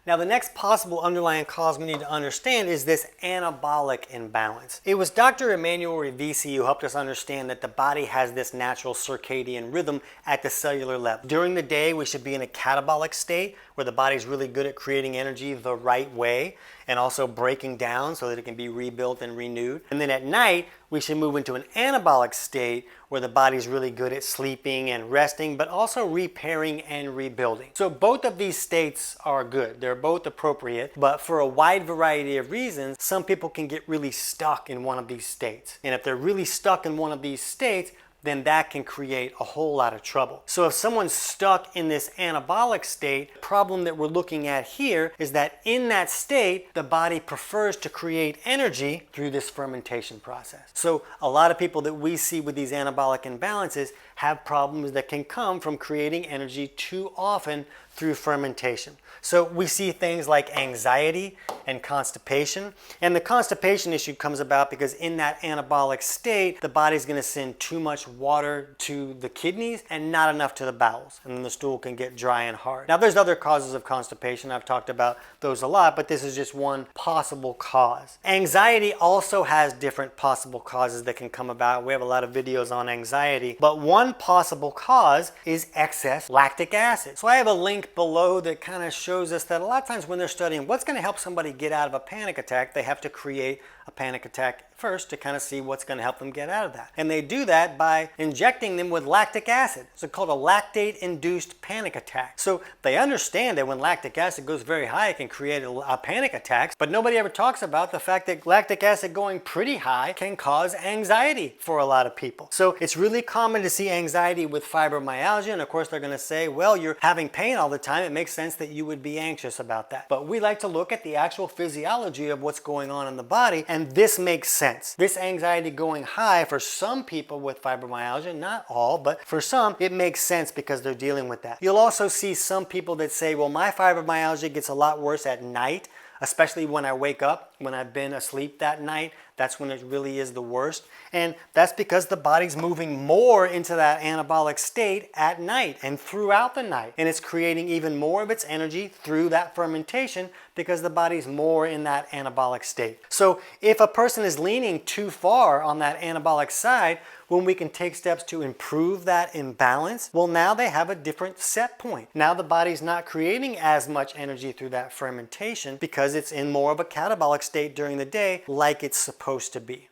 Now, the next possible underlying cause we need to understand is this anabolic imbalance. It was Dr. Emmanuel Revisi who helped us understand that the body has this natural circadian rhythm at the cellular level. During the day, we should be in a catabolic state where the body's really good at creating energy the right way and also breaking down so that it can be rebuilt and renewed. And then at night, we should move into an anabolic state where the body's really good at sleeping and resting, but also repairing and rebuilding. So both of these states are good. They're both appropriate, but for a wide variety of reasons, some people can get really stuck in one of these states. And if they're really stuck in one of these states, then that can create a whole lot of trouble. So if someone's stuck in this anabolic state, the problem that we're looking at here is that in that state, the body prefers to create energy through this fermentation process. So a lot of people that we see with these anabolic imbalances have problems that can come from creating energy too often through fermentation. So we see things like anxiety and constipation. And the constipation issue comes about because in that anabolic state, the body's going to send too much water to the kidneys and not enough to the bowels. And then the stool can get dry and hard. Now, there's other causes of constipation. I've talked about those a lot, but this is just one possible cause. Anxiety also has different possible causes that can come about. We have a lot of videos on anxiety, but one possible cause is excess lactic acid. So I have a link below that kind of shows us that a lot of times when they're studying what's going to help somebody get out of a panic attack, they have to create a panic attack first to kind of see what's going to help them get out of that. And they do that by injecting them with lactic acid. It's called a lactate-induced panic attack. So they understand that when lactic acid goes very high, it can create a panic attack, but nobody ever talks about the fact that lactic acid going pretty high can cause anxiety for a lot of people. So it's really common to see anxiety with fibromyalgia, and of course they're going to say, well, you're having pain all the time. It makes sense that you would be anxious about that. But we like to look at the actual physiology of what's going on in the body, and this makes sense. This anxiety going high for some people with fibromyalgia, not all, but for some, it makes sense because they're dealing with that. You'll also see some people that say, well, my fibromyalgia gets a lot worse at night, especially when I wake up, when I've been asleep that night. That's when it really is the worst. And that's because the body's moving more into that anabolic state at night and throughout the night. And it's creating even more of its energy through that fermentation because the body's more in that anabolic state. So if a person is leaning too far on that anabolic side, when we can take steps to improve that imbalance, well, now they have a different set point. Now the body's not creating as much energy through that fermentation because it's in more of a catabolic state during the day like it's supposed to be.